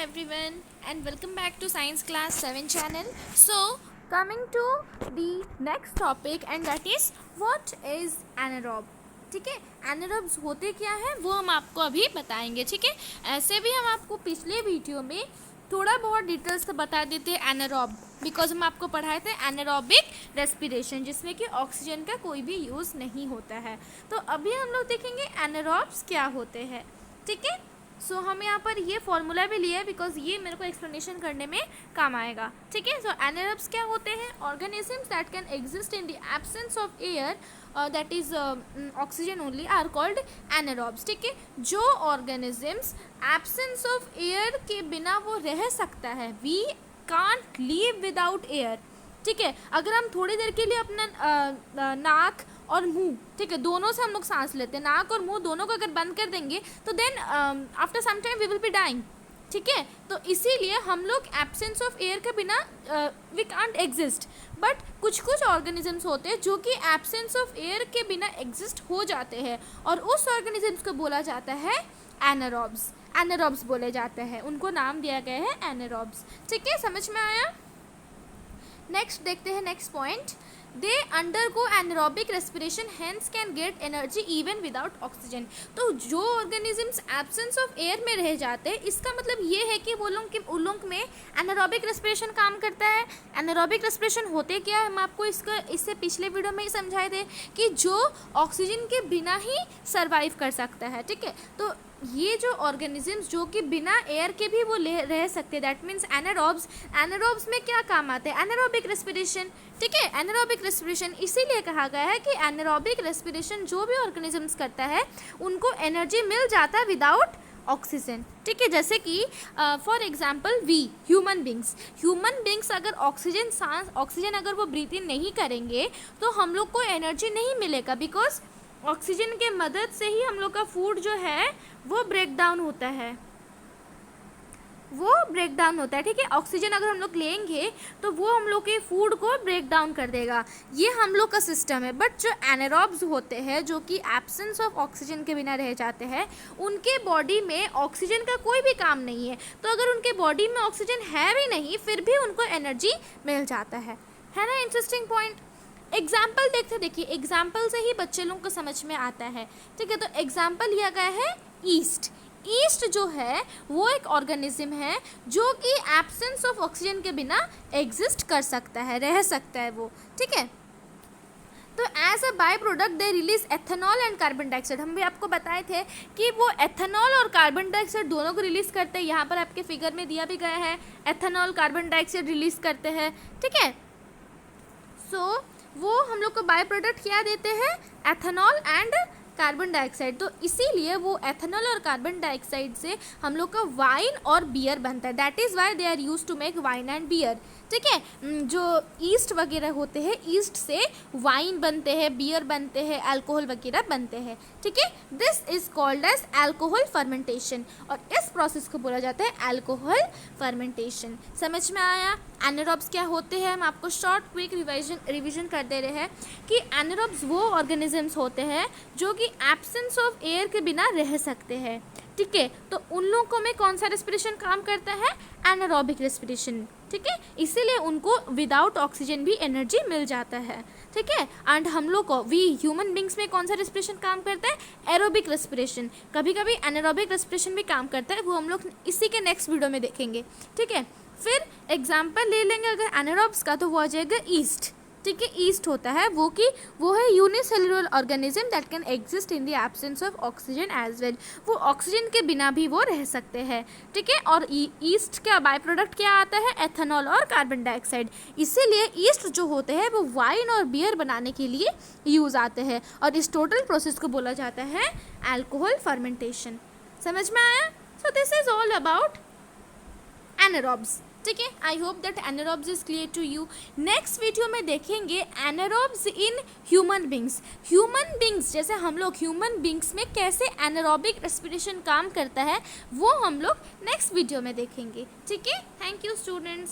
everyone and welcome back to Science Class 7 channel. So coming to the next topic and that is what is anaerobe. ठीक है, anaerobes होते क्या है वो हम आपको अभी बताएंगे. ठीक है, ऐसे भी हम आपको पिछले वीडियो में थोड़ा बहुत डिटेल्स से बता देते हैं एनारोब, बिकॉज हम आपको पढ़ाए थे एनारोबिक रेस्पिरेशन जिसमें कि ऑक्सीजन का कोई भी यूज़ नहीं होता है. तो अभी हम लोग देखेंगे एनारोब्स क्या होते हैं. ठीक है, सो हम यहाँ पर ये फॉर्मूला भी लिया है बिकॉज ये मेरे को एक्सप्लेनेशन करने में काम आएगा. ठीक है, सो एनारोब्स क्या होते हैं? Organisms that can exist in the absence of air that is oxygen only are called anaerobes. ठीक है, जो ऑर्गेनिजम्स एब्सेंस ऑफ एयर के बिना वो रह सकता है, we can't leave without air. ठीक है, अगर हम थोड़ी देर के लिए अपना नाक और मुंह, ठीक है, दोनों से हम लोग सांस लेते हैं, नाक और मुंह दोनों को अगर बंद कर देंगे तो then after some time we will be dying. ठीक है, तो इसीलिए हम लोग एब्सेंस ऑफ एयर के बिना वी कांट एग्जिस्ट. बट कुछ कुछ ऑर्गेनिजम्स होते हैं जो कि एब्सेंस ऑफ एयर के बिना एग्जिस्ट हो जाते हैं और उस ऑर्गेनिजम्स को बोला जाता है एनारोब्स. एनारोब्स बोले जाते हैं, उनको नाम दिया गया है एनारोब्स. ठीक है, समझ में आया? नेक्स्ट देखते हैं next point. They undergo anaerobic respiration hence can get energy even without oxygen. तो जो ऑर्गेनिजम्स एब्सेंस ऑफ एयर में रह जाते हैं, इसका मतलब ये है कि वो लोग उन लोग में एनारोबिक रेस्पिरेशन काम करता है. एनारोबिक रेस्पिरेशन होते क्या है, हम आपको इससे पिछले वीडियो में ही समझाए थे कि जो ऑक्सीजन के बिना ही सर्वाइव कर सकता है. ठीक है, तो ये जो ऑर्गेनिजम्स जो कि बिना एयर के भी वो रह सकते हैं, दैट मीन्स एनारोब्स. एनारोब्स में क्या काम आते हैं? Anaerobic respiration. ठीक है, एनारोबिक रेस्पिरेशन इसीलिए कहा गया है कि एनारोबिक रेस्पिरेशन जो भी ऑर्गेनिजम्स करता है उनको एनर्जी मिल जाता है विदाउट ऑक्सीजन. ठीक है, जैसे कि for example we human beings अगर ऑक्सीजन अगर वो ब्रीथ इन नहीं करेंगे तो हम लोग को एनर्जी नहीं मिलेगा, बिकॉज ऑक्सीजन के मदद से ही हम लोग का फूड जो है वो ब्रेक डाउन होता है. ठीक है, ऑक्सीजन अगर हम लोग लेंगे तो वो हम लोग के फूड को ब्रेक डाउन कर देगा. ये हम लोग का सिस्टम है. बट जो एनारोब्स होते हैं जो कि एब्सेंस ऑफ ऑक्सीजन के बिना रह जाते हैं, उनके बॉडी में ऑक्सीजन का कोई भी काम नहीं है. तो अगर उनके बॉडी में ऑक्सीजन है भी नहीं फिर भी उनको एनर्जी मिल जाता है ना? Interesting point. एग्जाम्पल देखिए एग्जाम्पल से ही बच्चे लोगों को समझ में आता है. ठीक है, तो एग्जाम्पल लिया गया है ईस्ट जो है वो एक ऑर्गेनिज्म है जो कि एब्सेंस ऑफ ऑक्सीजन के बिना एग्जिस्ट कर सकता है, रह सकता है वो. ठीक है, तो as a by product they release ethanol and carbon dioxide. हम भी आपको बताए थे कि वो एथेनॉल और कार्बन डाइऑक्साइड दोनों को रिलीज करते हैं. यहाँ पर आपके फिगर में दिया भी गया है, एथेनॉल कार्बन डाइऑक्साइड रिलीज करते हैं. ठीक है, सो वो हम लोग को बाय प्रोडक्ट क्या देते हैं? Ethanol and carbon dioxide. तो इसीलिए वो एथेनॉल और कार्बन डाइऑक्साइड से हम लोग का वाइन और बियर बनता है. That is why they are use to make wine and beer. ठीक है, जो ईस्ट वगैरह होते हैं, ईस्ट से वाइन बनते हैं, बियर बनते हैं, अल्कोहल वगैरह बनते हैं. ठीक है, this is called as alcohol fermentation और इस प्रोसेस को बोला जाता है अल्कोहल फर्मेंटेशन. समझ में आया? एनारोब्स क्या होते हैं हम आपको शॉर्ट क्विक रिविजन कर दे रहे हैं कि एनारोब्स वो ऑर्गेनिजम्स होते हैं जो कि एब्सेंस ऑफ एयर के बिना रह सकते हैं. ठीक है, तो उन लोगों में कौन सा रेस्पिरेशन काम करता है? Anaerobic respiration. ठीक है, इसीलिए उनको विदाउट ऑक्सीजन भी एनर्जी मिल जाता है. ठीक है, एंड हम लोग को वी ह्यूमन बींग्स में कौन सा रेस्पिरेशन काम करता है? Aerobic respiration. कभी कभी एनारोबिक रेस्पिरेशन भी काम करता है, वो हम लोग इसी के नेक्स्ट वीडियो में देखेंगे. ठीक है, फिर एग्जाम्पल ले लेंगे अगर एनारोब्स का तो वो आ जाएगा ईस्ट. ठीक है, ईस्ट होता है वो है unicellular organism that can exist in the absence of oxygen as well. वो ऑक्सीजन के बिना भी वो रह सकते हैं. ठीक है, और ईस्ट का बाय प्रोडक्ट क्या आता है? एथेनॉल और कार्बन डाइऑक्साइड. इसीलिए ईस्ट जो होते हैं वो वाइन और बियर बनाने के लिए यूज़ आते हैं और इस टोटल प्रोसेस को बोला जाता है अल्कोहल फर्मेंटेशन. समझ में आया? So this is all about anaerobes. ठीक है, I hope that anaerobes is clear to you. Next video में देखेंगे एनारोब्स इन ह्यूमन बींग्स. जैसे हम लोग ह्यूमन बींग्स में कैसे एनारोबिक रेस्पिरेशन काम करता है वो हम लोग नेक्स्ट वीडियो में देखेंगे. ठीक है, थैंक यू स्टूडेंट्स.